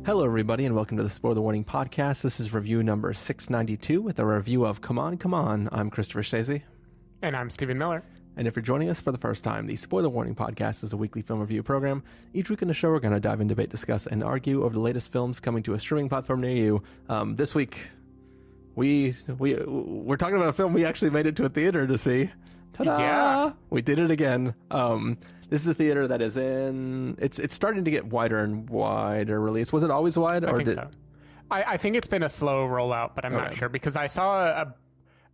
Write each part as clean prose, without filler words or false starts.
Hello, everybody, and welcome to the Spoiler Warning Podcast. This is review number 692 with a review of Come On, Come On. I'm Christopher Schnese. And I'm Stephen Miller. And if you're joining us for the first time, the Spoiler Warning Podcast is a weekly film review program. Each week in the show, we're going to dive in, debate, discuss, and argue over the latest films coming to a streaming platform near you. This week, we're talking about a film we actually made it to a theater to see. Ta-da! Yeah. We did it again. This is the theater that is in... It's starting to get wider and wider release. Was it always wide? I think so. I think it's been a slow rollout, but I'm not sure because I saw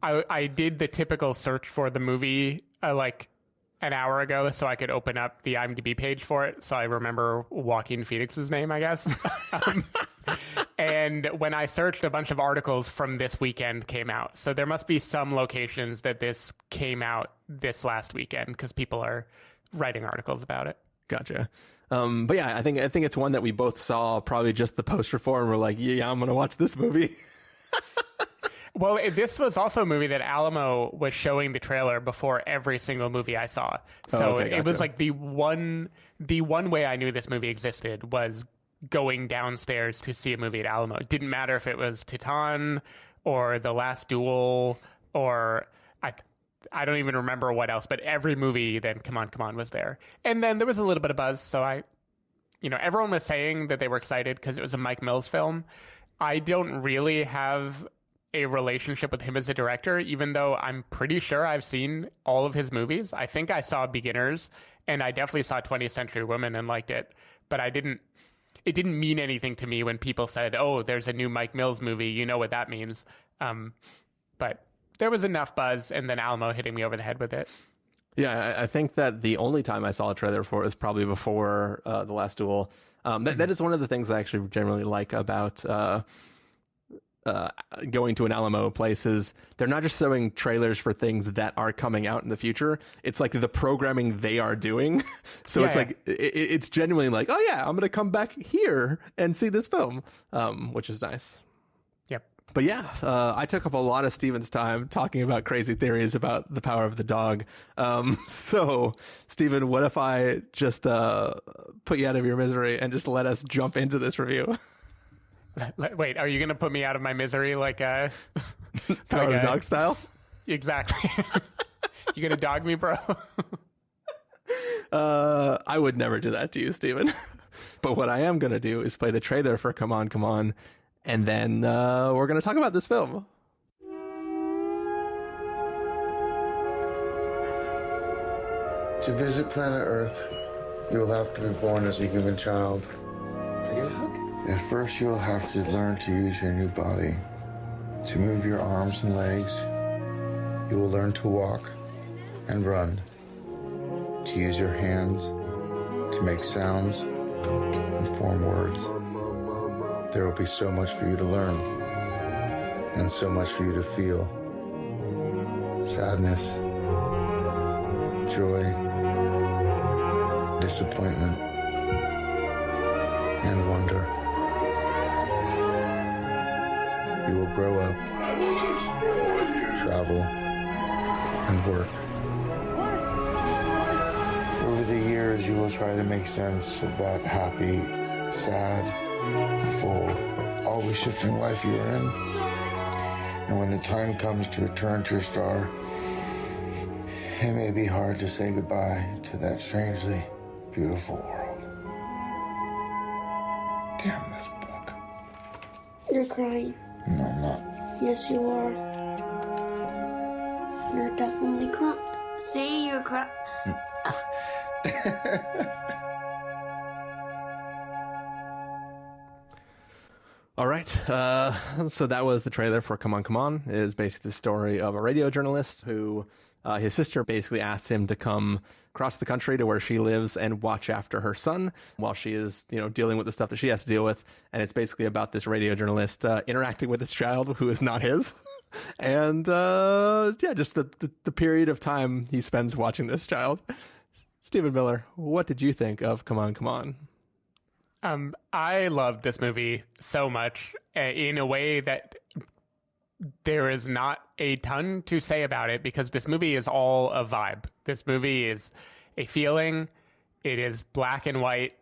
I did the typical search for the movie like an hour ago so I could open up the IMDb page for it. So I remember Joaquin Phoenix's name, I guess. And when I searched, a bunch of articles from this weekend came out. So there must be some locations that this came out this last weekend because people are writing articles about it. Gotcha. But yeah, I think it's one that we both saw probably just the poster for and we're like, yeah, I'm going to watch this movie. Well, this was also a movie that Alamo was showing the trailer before every single movie I saw. So gotcha. It was like the one way I knew this movie existed was going downstairs to see a movie at Alamo. It didn't matter if it was Titan or The Last Duel or I don't even remember what else, but every movie then Come On was there. And then there was a little bit of buzz. So everyone was saying that they were excited because it was a Mike Mills film. I don't really have a relationship with him as a director, even though I'm pretty sure I've seen all of his movies. I think I saw Beginners and I definitely saw 20th Century Women and liked it, but it didn't mean anything to me when people said, oh, there's a new Mike Mills movie. You know what that means. But there was enough buzz and then Alamo hitting me over the head with it. Yeah, I think that the only time I saw a trailer for it was probably before The Last Duel. That is one of the things I actually generally like about going to an Alamo place is they're not just showing trailers for things that are coming out in the future. It's like the programming they are doing. So it's genuinely like, oh yeah, I'm going to come back here and see this film, which is nice. Yep. But yeah, I took up a lot of Steven's time talking about crazy theories about the power of the dog. So, Steven, what if I just put you out of your misery and just let us jump into this review? Wait, are you going to put me out of my misery like Power of the dog style? Exactly. You going to dog me, bro? I would never do that to you, Steven. But what I am going to do is play the trailer for Come On, Come On. And then we're going to talk about this film. To visit planet Earth, you will have to be born as a human child. At first, you will have to learn to use your new body, to move your arms and legs. You will learn to walk and run, to use your hands, to make sounds and form words. There will be so much for you to learn, and so much for you to feel. Sadness, joy, disappointment, and wonder. You will grow up, travel, and work. Over the years, you will try to make sense of that happy, sad, full, always shifting life you are in. And when the time comes to return to your star, it may be hard to say goodbye to that strangely beautiful world. Damn this book. You're crying. No, I'm not. Yes, you are. You're definitely crying. Say you're crying. All right. So that was the trailer for Come On, Come On. It is basically the story of a radio journalist who his sister basically asked him to come across the country to where she lives and watch after her son while she is, dealing with the stuff that she has to deal with. And it's basically about this radio journalist interacting with this child who is not his. And just the period of time he spends watching this child. Stephen Miller, what did you think of Come On, Come On? I loved this movie so much in a way that there is not a ton to say about it because this movie is all a vibe. This movie is a feeling. It is black and white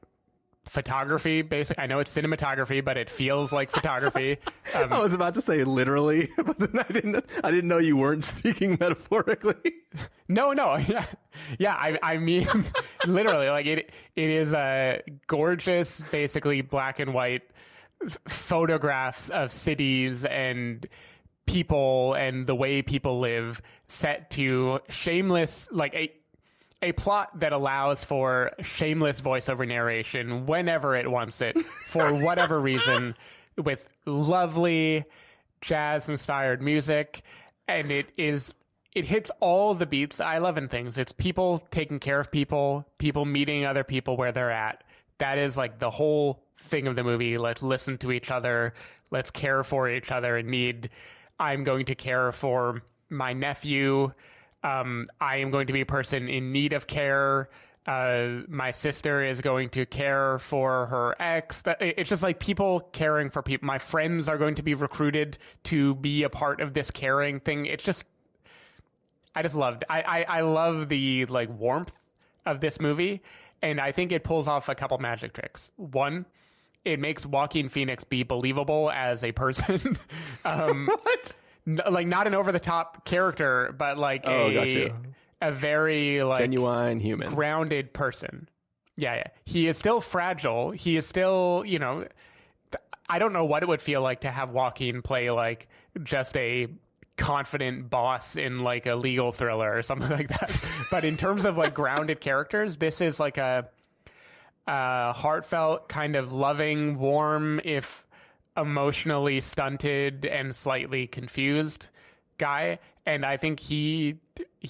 photography, basically. I know it's cinematography, but it feels like photography. I was about to say literally, but then I didn't know you weren't speaking metaphorically. No, yeah. I mean, literally, like it is a gorgeous, basically black and white photographs of cities and people and the way people live, set to shameless, like a plot that allows for shameless voiceover narration whenever it wants it, for whatever reason, with lovely jazz-inspired music, and it hits all the beats I love in things. It's people taking care of people meeting other people where they're at. That is like the whole thing of the movie. Let's listen to each other. Let's care for each other in need. I'm going to care for my nephew. I am going to be a person in need of care. My sister is going to care for her ex. It's just like people caring for people. My friends are going to be recruited to be a part of this caring thing. It's just, I just loved. I love the like warmth of this movie, and I think it pulls off a couple magic tricks. One, it makes Joaquin Phoenix be believable as a person. What? Like not an over the top character, but like a very like genuine human, grounded person. Yeah. He is still fragile. He is still, you know, I don't know what it would feel like to have Joaquin play like just a confident boss in like a legal thriller or something like that. But in terms of like grounded characters, this is like a heartfelt, kind of loving, warm, if emotionally stunted and slightly confused guy, and I think he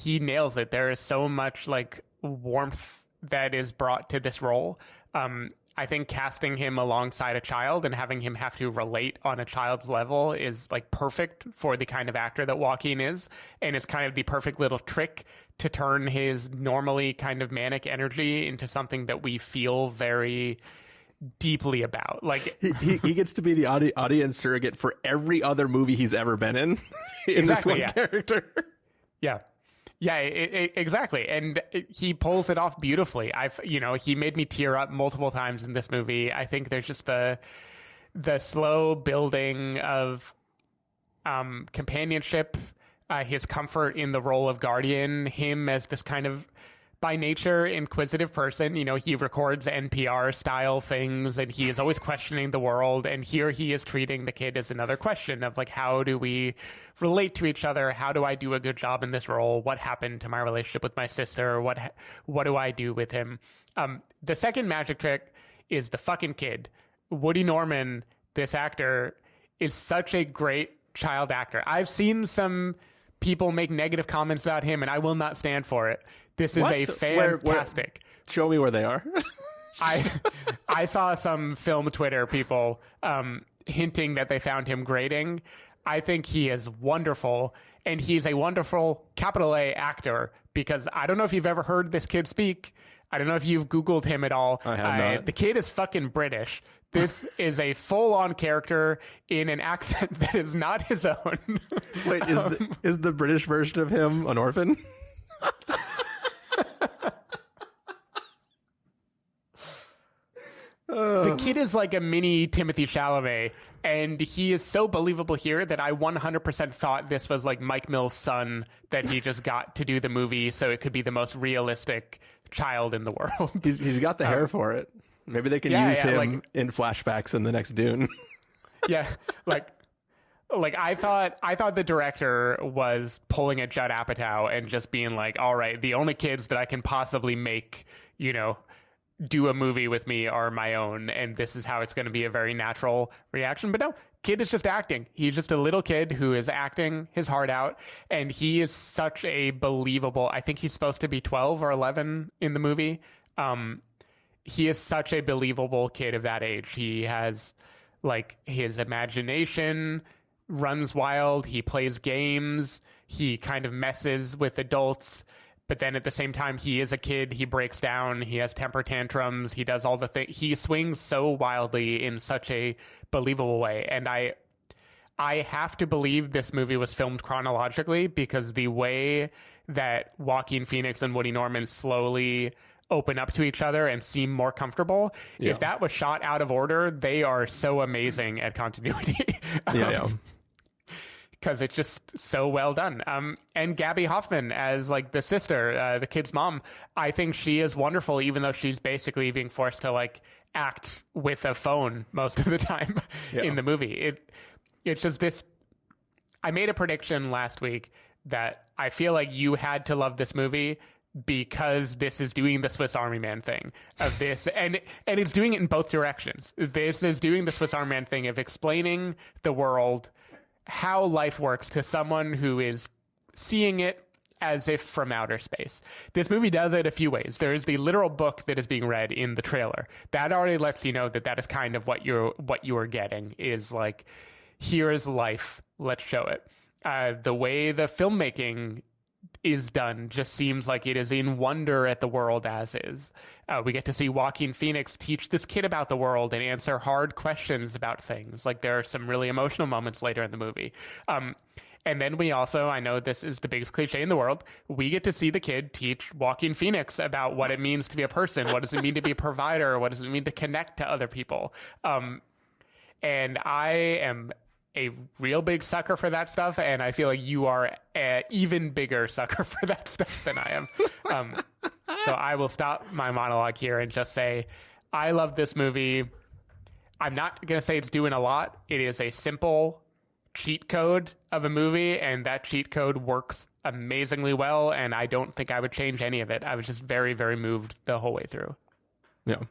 nails it. There is so much like warmth that is brought to this role. I think casting him alongside a child and having him have to relate on a child's level is like perfect for the kind of actor that Joaquin is, and it's kind of the perfect little trick to turn his normally kind of manic energy into something that we feel very deeply about. Like he gets to be the audience surrogate for every other movie he's ever been in exactly, this one character. Yeah, exactly. And he pulls it off beautifully. He made me tear up multiple times in this movie. I think there's just the slow building of companionship, his comfort in the role of guardian, him as this kind of by nature inquisitive person. You know, he records NPR style things and he is always questioning the world, and here he is treating the kid as another question of like, how do we relate to each other? How do I do a good job in this role? What happened to my relationship with my sister? What do I do with him? The second magic trick is the fucking kid. Woody Norman, this actor, is such a great child actor. I've seen some people make negative comments about him, and I will not stand for it. This is a fantastic. Show me where they are. I saw some film Twitter people hinting that they found him grating. I think he is wonderful, and he's a wonderful capital A actor, because I don't know if you've ever heard this kid speak. I don't know if you've Googled him at all. I have not. The kid is fucking British. This is a full-on character in an accent that is not his own. Wait, is the British version of him an orphan? The kid is like a mini Timothée Chalamet, and he is so believable here that I 100% thought this was like Mike Mill's son that he just got to do the movie so it could be the most realistic child in the world. He's got the hair for it. Maybe they can use him in flashbacks in the next Dune. Yeah, like I thought the director was pulling a Judd Apatow and just being like, all right, the only kids that I can possibly make, you know, do a movie with me are my own, and this is how it's going to be a very natural reaction. But no, kid is just acting. He's just a little kid who is acting his heart out, and he is such a believable, I think he's supposed to be 12 or 11 in the movie. He is such a believable kid of that age. He has like his imagination runs wild. He plays games. He kind of messes with adults. But then at the same time, he is a kid. He breaks down. He has temper tantrums. He does all the things. He swings so wildly in such a believable way. And I have to believe this movie was filmed chronologically, because the way that Joaquin Phoenix and Woody Norman slowly open up to each other and seem more comfortable. Yeah. If that was shot out of order, they are so amazing at continuity. Yeah. Because it's just so well done. And Gaby Hoffmann as like the sister, the kid's mom, I think she is wonderful, even though she's basically being forced to like act with a phone most of the time in the movie. It's just this. I made a prediction last week that I feel like you had to love this movie because this is doing the Swiss Army Man thing of this, and it's doing it in both directions. This is doing the Swiss Army Man thing of explaining the world, how life works to someone who is seeing it as if from outer space. This movie does it a few ways. There is the literal book that is being read in the trailer. That already lets you know that is kind of what you are getting, is like, here is life, let's show it. The way the filmmaking is done just seems like it is in wonder at the world as is. We get to see Joaquin Phoenix teach this kid about the world and answer hard questions about things. Like, there are some really emotional moments later in the movie. And then we also, I know this is the biggest cliche in the world, we get to see the kid teach Joaquin Phoenix about what it means to be a person. What does it mean to be a provider? What does it mean to connect to other people? And I am a real big sucker for that stuff, and I feel like you are an even bigger sucker for that stuff than I am. So I will stop my monologue here and just say, I love this movie. I'm not going to say it's doing a lot. It is a simple cheat code of a movie, and that cheat code works amazingly well, and I don't think I would change any of it. I was just very, very moved the whole way through. Yeah.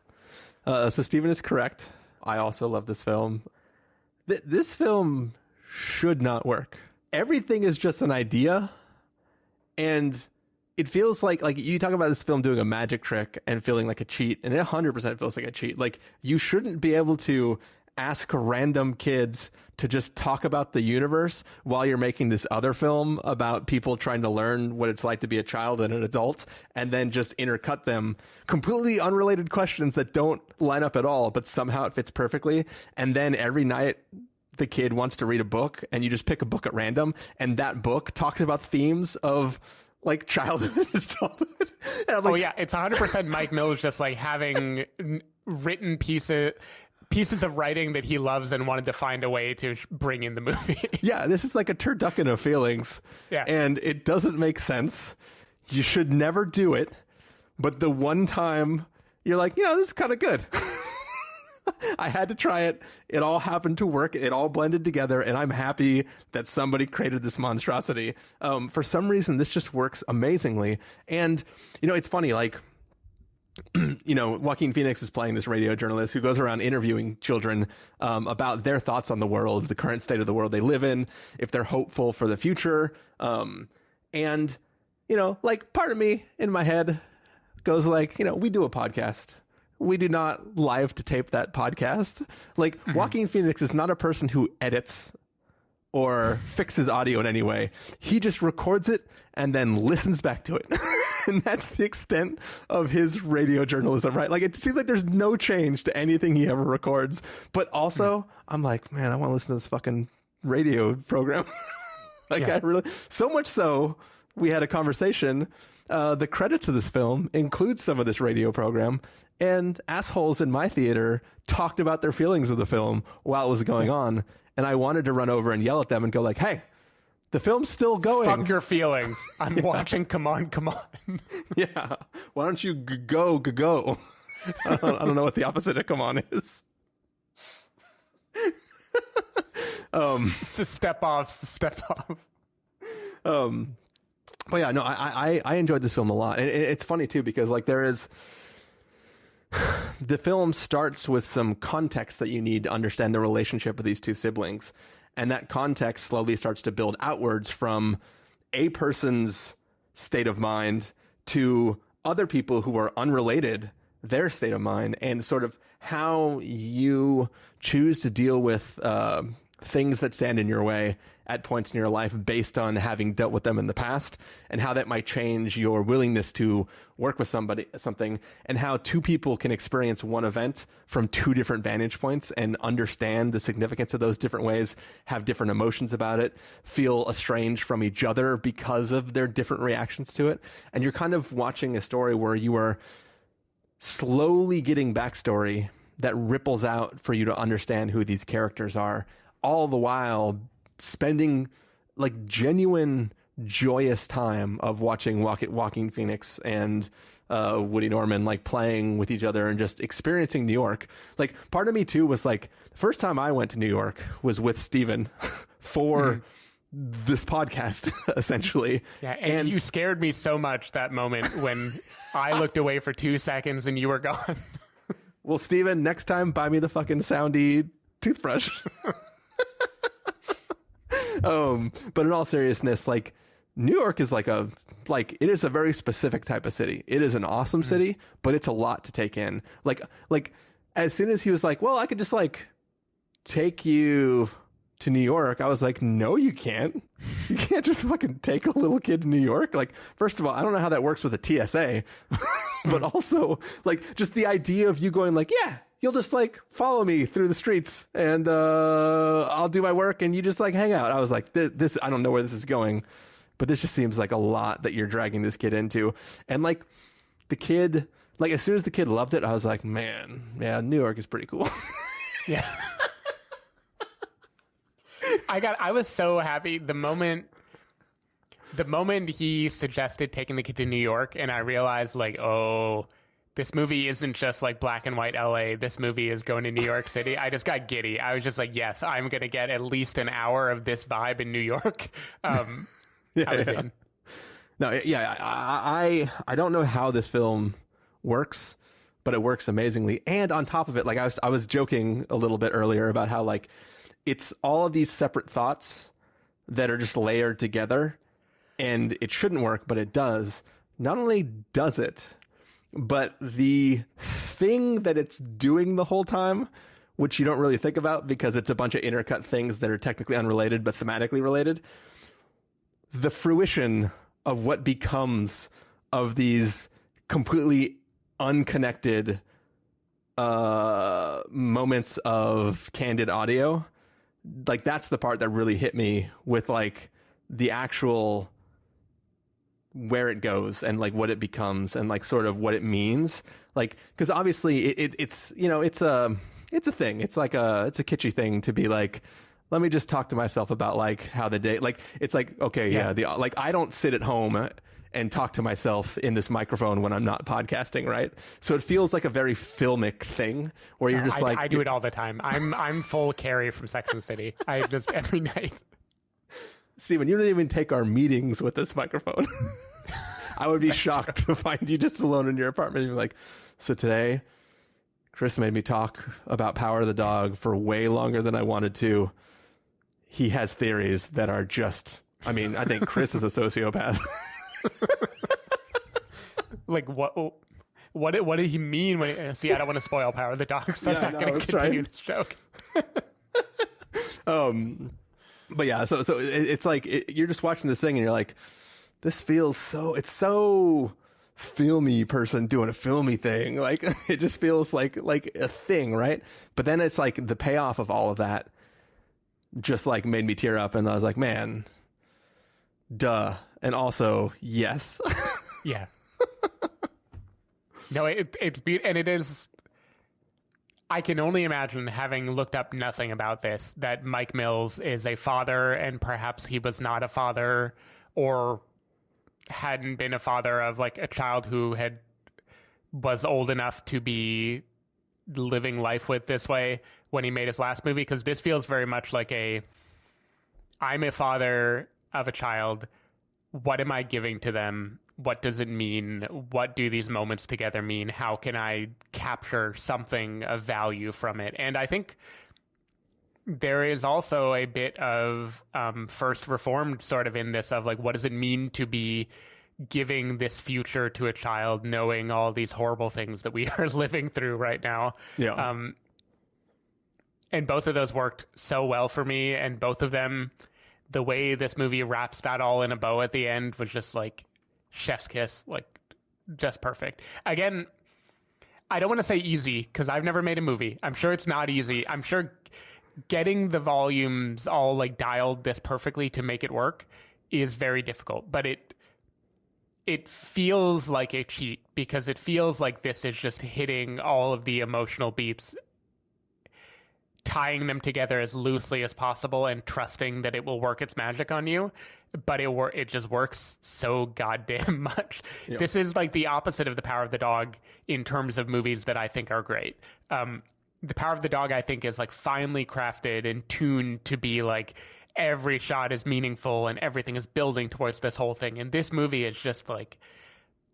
So Stephen is correct. I also love this film. This film should not work. Everything is just an idea, and it feels like you talk about this film doing a magic trick and feeling like a cheat, and it 100% feels like a cheat. Like, you shouldn't be able to ask random kids to just talk about the universe while you're making this other film about people trying to learn what it's like to be a child and an adult, and then just intercut them completely unrelated questions that don't line up at all, but somehow it fits perfectly. And then every night the kid wants to read a book, and you just pick a book at random, and that book talks about themes of like childhood and adulthood. And I'm like, oh yeah, it's 100% Mike Mills just like having written pieces of writing that he loves and wanted to find a way to bring in the movie. Yeah, this is like a turducken of feelings. Yeah. And it doesn't make sense. You should never do it. But the one time you're like, this is kind of good. I had to try it. It all happened to work. It all blended together. And I'm happy that somebody created this monstrosity. For some reason, this just works amazingly. And, it's funny, like, Joaquin Phoenix is playing this radio journalist who goes around interviewing children about their thoughts on the world, the current state of the world they live in, if they're hopeful for the future. And, like, part of me in my head goes like, we do a podcast. We do not live to tape that podcast. Like, Joaquin Phoenix is not a person who edits or fixes audio in any way. He just records it and then listens back to it. And that's the extent of his radio journalism, right? Like, it seems like there's no change to anything he ever records. But also, I'm like, man, I want to listen to this fucking radio program. I really, so much so, we had a conversation. The credits of this film include some of this radio program, and assholes in my theater talked about their feelings of the film while it was going on. And I wanted to run over and yell at them and go like, hey, the film's still going. Fuck your feelings. I'm watching. Come on. Yeah. Why don't you go? I don't know what the opposite of come on is. Step off. But yeah, no, I enjoyed this film a lot. And it's funny too, because like the film starts with some context that you need to understand the relationship of these two siblings. And that context slowly starts to build outwards from a person's state of mind to other people who are unrelated, their state of mind, and sort of how you choose to deal with things that stand in your way at points in your life based on having dealt with them in the past, and how that might change your willingness to work with something, and how two people can experience one event from two different vantage points and understand the significance of those different ways, have different emotions about it, feel estranged from each other because of their different reactions to it. And you're kind of watching a story where you are slowly getting backstory that ripples out for you to understand who these characters are, all the while spending like genuine joyous time of watching Joaquin Phoenix and Woody Norman like playing with each other and just experiencing New York. Like part of me too was like, the first time I went to New York was with Steven for this podcast, essentially. Yeah, and you scared me so much that moment when I looked away for 2 seconds and you were gone. Well, Steven, next time buy me the fucking soundy toothbrush. But in all seriousness, like New York is it is a very specific type of city. It is an awesome city, but it's a lot to take in. Like as soon as he was like, well, I could just like take you to New York, I was like, no, you can't. You can't just fucking take a little kid to New York. Like, first of all, I don't know how that works with a TSA, but also like just the idea of you going like, yeah, you'll just like follow me through the streets and I'll do my work and you just like hang out. I was like, this, I don't know where this is going, but this just seems like a lot that you're dragging this kid into. And like the kid, like as soon as the kid loved it, I was like, man, yeah, New York is pretty cool. Yeah. I was so happy the moment he suggested taking the kid to New York, and I realized like, oh, this movie isn't just like black and white LA. This movie is going to New York City. I just got giddy. I was just like, yes, I'm going to get at least an hour of this vibe in New York. I was in. No, yeah, I don't know how this film works, but it works amazingly. And on top of it, like I was joking a little bit earlier about how like it's all of these separate thoughts that are just layered together, and it shouldn't work, but it does. Not only does it, but the thing that it's doing the whole time, which you don't really think about because it's a bunch of intercut things that are technically unrelated but thematically related, the fruition of what becomes of these completely unconnected moments of candid audio, like that's the part that really hit me with like the actual where it goes and like what it becomes and like sort of what it means. Like, because obviously it's you know it's a thing. It's a kitschy thing to be like, let me just talk to myself about like how the day, like it's like, okay, yeah, like I don't sit at home and talk to myself in this microphone when I'm not podcasting, right? So it feels like a very filmic thing where you're just I do it all the time. I'm full Carrie from Sex and the City. I just every night. Steven, you don't even take our meetings with this microphone. I would be shocked to find you just alone in your apartment. You're like, so today, Chris made me talk about Power of the Dog for way longer than I wanted to. He has theories that are just, I mean, I think Chris is a sociopath. Like what did he mean when see, I don't want to spoil Power of the Dog, so I'm not going to continue this joke. But yeah, so it's like you're just watching this thing and you're like, this feels it's so filmy person doing a filmy thing. Like it just feels like a thing, right? But then it's like the payoff of all of that just like made me tear up, and I was like, man, duh. And also, yes. Yeah. No, it's beautiful, and it is. I can only imagine, having looked up nothing about this, that Mike Mills is a father, and perhaps he was not a father, or hadn't been a father of like a child who was old enough to be living life with this way when he made his last movie. Because this feels very much like I'm a father of a child. What am I giving to them? What does it mean? What do these moments together mean? How can I capture something of value from it? And I think there is also a bit of First Reformed sort of in this, of like, what does it mean to be giving this future to a child, knowing all these horrible things that we are living through right now? Yeah. And both of those worked so well for me, and both of them, the way this movie wraps that all in a bow at the end was just like chef's kiss, like just perfect. Again, I don't want to say easy because I've never made a movie. I'm sure it's not easy. I'm sure getting the volumes all like dialed this perfectly to make it work is very difficult, but it it feels like a cheat because it feels like this is just hitting all of the emotional beats, tying them together as loosely as possible and trusting that it will work its magic on you. But it just works so goddamn much. Yeah. This is like the opposite of The Power of the Dog in terms of movies that I think are great. The Power of the Dog, I think, is like finely crafted and tuned to be like every shot is meaningful and everything is building towards this whole thing. And this movie is just like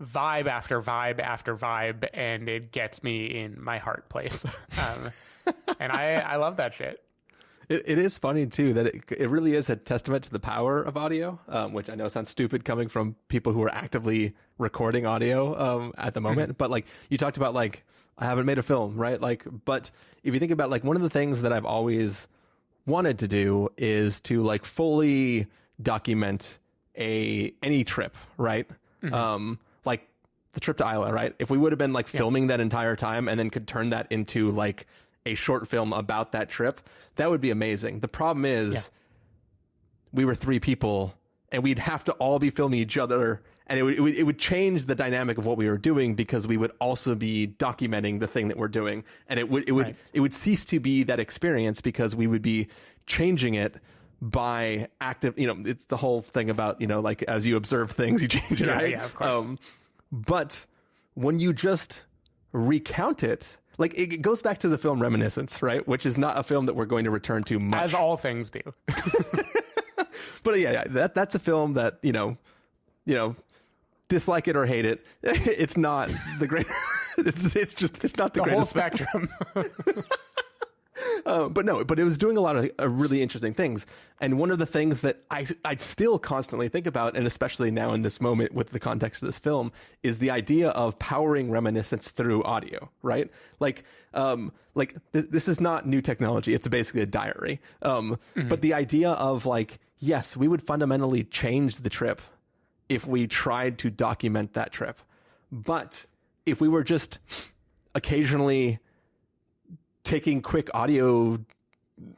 vibe after vibe after vibe, and it gets me in my heart place. And I love that shit. It is funny, too, that it really is a testament to the power of audio, which I know sounds stupid coming from people who are actively recording audio at the moment. Mm-hmm. But like you talked about, like, I haven't made a film, right? Like, but if you think about like one of the things that I've always wanted to do is to like fully document any trip, right? Mm-hmm. Like the trip to Isla, right? If we would have been like filming that entire time and then could turn that into like a short film about that trip, that would be amazing. The problem is we were 3 people and we'd have to all be filming each other, and it would change the dynamic of what we were doing because we would also be documenting the thing that we're doing, and it would cease to be that experience because we would be changing it by active, it's the whole thing about, like as you observe things, you change it, right? Yeah, of course. But when you just recount it, like it goes back to the film Reminiscence, right? Which is not a film that we're going to return to much. As all things do. But yeah, that's a film that, dislike it or hate it, it's not the great. it's not the whole greatest spectrum. But it was doing a lot of really interesting things. And one of the things that I still constantly think about, and especially now in this moment with the context of this film, is the idea of powering Reminiscence through audio, right? This is not new technology. It's basically a diary. But the idea of like, yes, we would fundamentally change the trip if we tried to document that trip. But if we were just occasionally taking quick audio,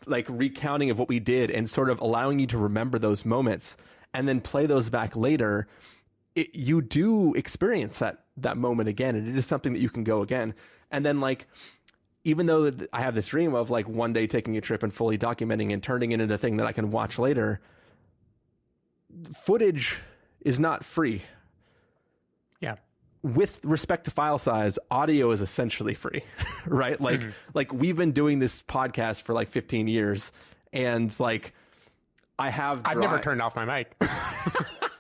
like recounting of what we did and sort of allowing you to remember those moments and then play those back later, you do experience that moment again. And it is something that you can go again. And then like, even though I have this dream of like one day taking a trip and fully documenting and turning it into a thing that I can watch later, footage is not free. Yeah. With respect to file size, audio is essentially free, right? Like we've been doing this podcast for like 15 years, and like I've never turned off my mic.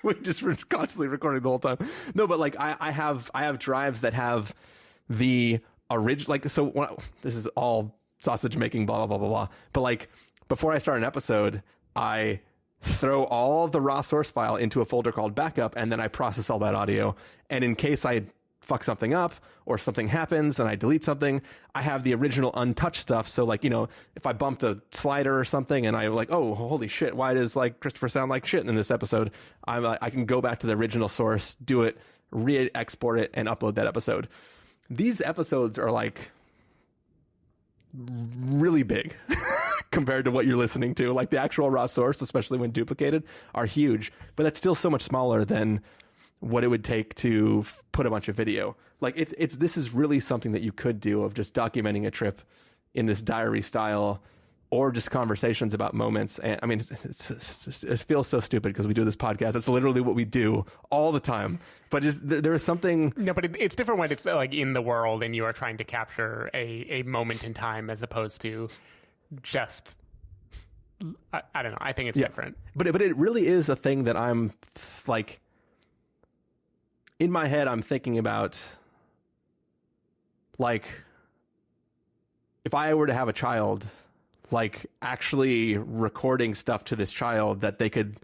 We just were constantly recording the whole time. No, but like I have drives that have the original, like, so this is all sausage making, blah, blah, blah, blah, blah. But like before I start an episode, I throw all the raw source file into a folder called backup, and then I process all that audio. And in case I fuck something up or something happens and I delete something, I have the original untouched stuff. So like, if I bumped a slider or something and I like, oh, holy shit, why does like Christopher sound like shit in this episode? I can go back to the original source, do it, re-export it, and upload that episode. These episodes are like really big compared to what you're listening to. Like the actual raw source, especially when duplicated, are huge, but that's still so much smaller than what it would take to put a bunch of video. Like this is really something that you could do, of just documenting a trip in this diary style, or just conversations about moments. And I mean, it feels so stupid because we do this podcast. It's literally what we do all the time. But there is something. No, but it's different when it's like in the world and you are trying to capture a moment in time as opposed to just, I don't know. I think it's different. But it really is a thing that I'm like, in my head, I'm thinking about, like, if I were to have a child, like actually recording stuff to this child that they could,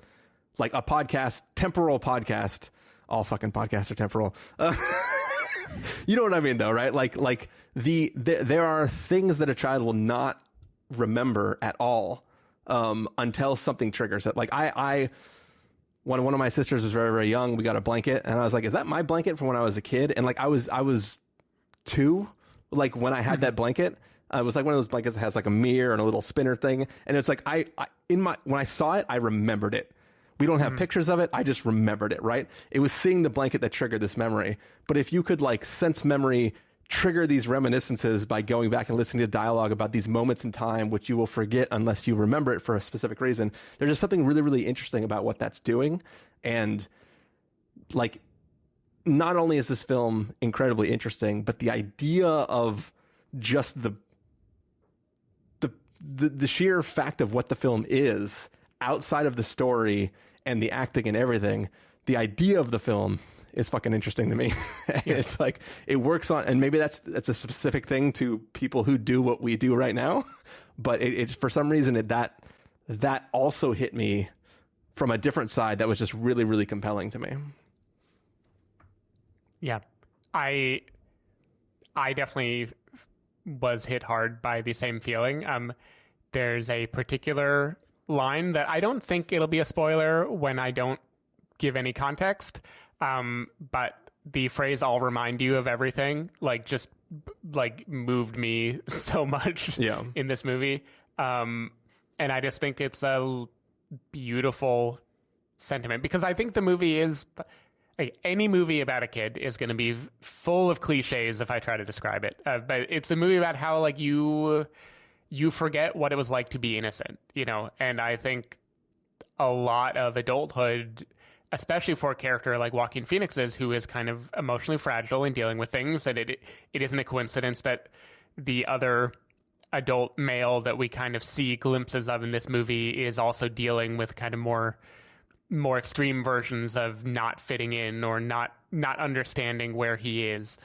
like a podcast, temporal podcast. All fucking podcasts are temporal. You know what I mean, though, right? Like there are things that a child will not remember at all until something triggers it. Like when one of my sisters was very, very young, we got a blanket, and I was like, is that my blanket from when I was a kid? And like I was 2, like when I had that blanket. It was like one of those blankets that has like a mirror and a little spinner thing. And it's like when I saw it, I remembered it. We don't have pictures of it. I just remembered it, right? It was seeing the blanket that triggered this memory. But if you could like sense memory, trigger these reminiscences by going back and listening to dialogue about these moments in time, which you will forget unless you remember it for a specific reason. There's just something really, really interesting about what that's doing. And like, not only is this film incredibly interesting, but the idea of just the sheer fact of what the film is outside of the story and the acting and everything, the idea of the film is fucking interesting to me. It's like, it works on, and maybe that's a specific thing to people who do what we do right now. But it for some reason, that also hit me from a different side that was just really, really compelling to me. Yeah. I definitely was hit hard by the same feeling. There's a particular line that I don't think it'll be a spoiler when I don't give any context. But the phrase "I'll remind you of everything" like just like moved me so much in this movie. And I just think it's a beautiful sentiment, because I think the movie is, like, any movie about a kid is going to be full of cliches if I try to describe it. But it's a movie about how like you forget what it was like to be innocent, you know? And I think a lot of adulthood, especially for a character like Joaquin Phoenix is, who is kind of emotionally fragile and dealing with things, and it isn't a coincidence that the other adult male that we kind of see glimpses of in this movie is also dealing with kind of more extreme versions of not fitting in or not understanding where he is.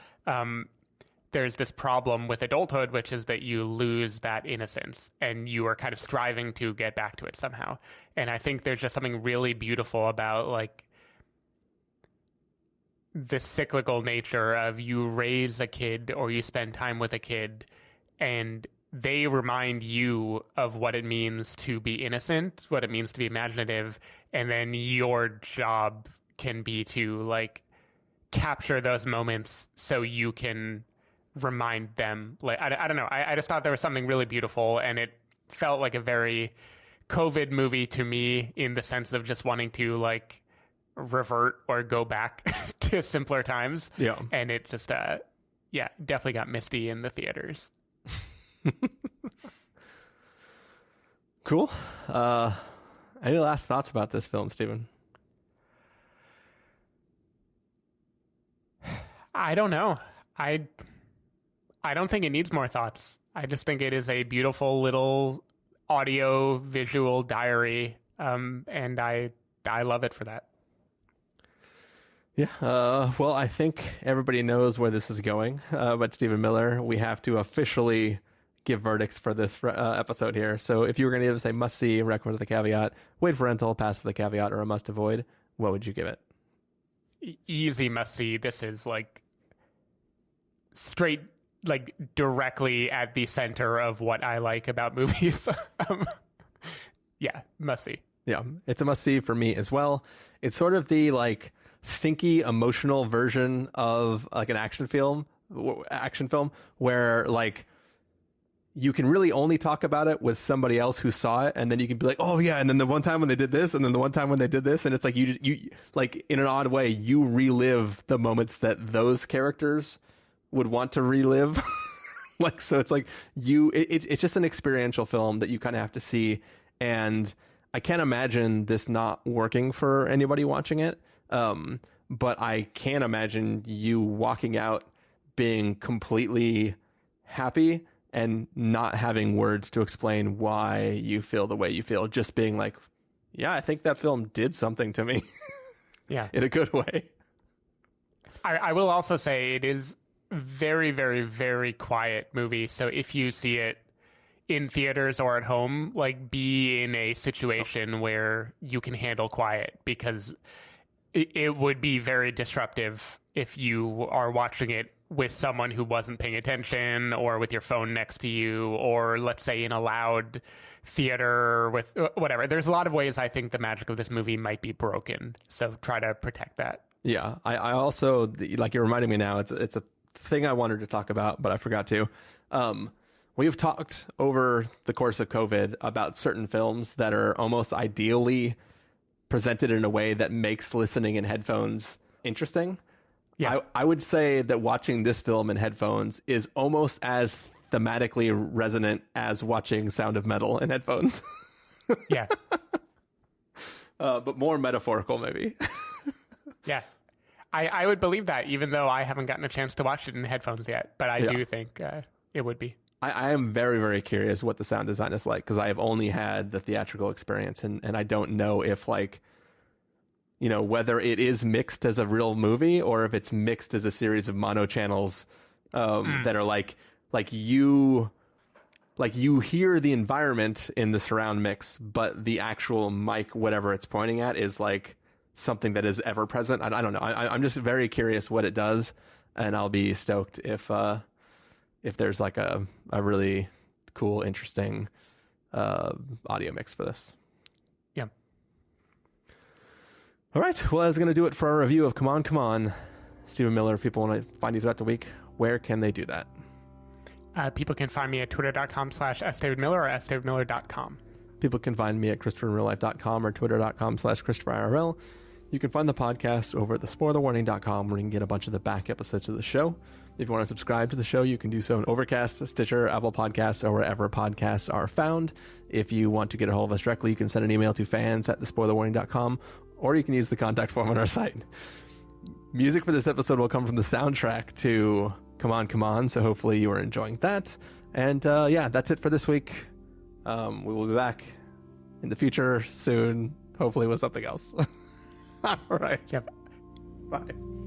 There's this problem with adulthood, which is that you lose that innocence and you are kind of striving to get back to it somehow. And I think there's just something really beautiful about like the cyclical nature of you raise a kid or you spend time with a kid and they remind you of what it means to be innocent, what it means to be imaginative. And then your job can be to like capture those moments so you can remind them. Like, I don't know. I just thought there was something really beautiful, and it felt like a very COVID movie to me, in the sense of just wanting to like revert or go back to simpler times. Yeah. And it just, definitely got misty in the theaters. Cool. Any last thoughts about this film, Stephen? I don't know. I don't think it needs more thoughts. I just think it is a beautiful little audio visual diary, and I love it for that. Yeah. Well, I think everybody knows where this is going. But Stephen Miller, we have to officially give verdicts for this episode here. So if you were going to give us a must-see, recommend with a caveat, wait for rental, pass with a caveat, or a must-avoid, what would you give it? Easy must-see. This is like straight, like directly at the center of what I like about movies. Yeah, must-see. Yeah, it's a must-see for me as well. It's sort of the like thinky, emotional version of like an action film where like you can really only talk about it with somebody else who saw it, and then you can be like, oh yeah, and then the one time when they did this, and then the one time when they did this, and it's like you like, in an odd way, you relive the moments that those characters would want to relive. Like, so it's like it's just an experiential film that you kind of have to see, and I can't imagine this not working for anybody watching it. But I can imagine you walking out being completely happy and not having words to explain why you feel the way you feel. Just being like, yeah, I think that film did something to me. Yeah. In a good way. I will also say it is very, very, very quiet movie. So if you see it in theaters or at home, like, be in a situation where you can handle quiet, because it would be very disruptive if you are watching it with someone who wasn't paying attention, or with your phone next to you, or let's say in a loud theater with whatever. There's a lot of ways I think the magic of this movie might be broken. So try to protect that. Yeah. I also, like, you're reminding me now, it's a thing I wanted to talk about, but I forgot to. We've talked over the course of COVID about certain films that are almost ideally presented in a way that makes listening in headphones interesting. Yeah. I would say that watching this film in headphones is almost as thematically resonant as watching Sound of Metal in headphones. Yeah. But more metaphorical, maybe. Yeah. I would believe that, even though I haven't gotten a chance to watch it in headphones yet. But I do think it would be. I am very, very curious what the sound design is like, because I have only had the theatrical experience, and I don't know if, like, you know, whether it is mixed as a real movie or if it's mixed as a series of mono channels that are like you hear the environment in the surround mix, but the actual mic, whatever it's pointing at, is like something that is ever present. I don't know. I'm just very curious what it does, and I'll be stoked if there's like a really cool, interesting audio mix for this. Yeah. All right. Well, that's going to do it for our review of Come On, Come On. Stephen Miller, if people want to find you throughout the week, where can they do that? People can find me at twitter.com/sdavidmiller or sdavidmiller.com. People can find me at ChristopherInRealLife.com or twitter.com/ChristopherIRL. You can find the podcast over at thespoilerwarning.com, where you can get a bunch of the back episodes of the show. If you want to subscribe to the show, you can do so in Overcast, Stitcher, Apple Podcasts, or wherever podcasts are found. If you want to get a hold of us directly, you can send an email to fans@thespoilerwarning.com, or you can use the contact form on our site. Music for this episode will come from the soundtrack to Come On, Come On, so hopefully you are enjoying that. And that's it for this week. We will be back in the future soon, hopefully with something else. All right. Yep. Bye.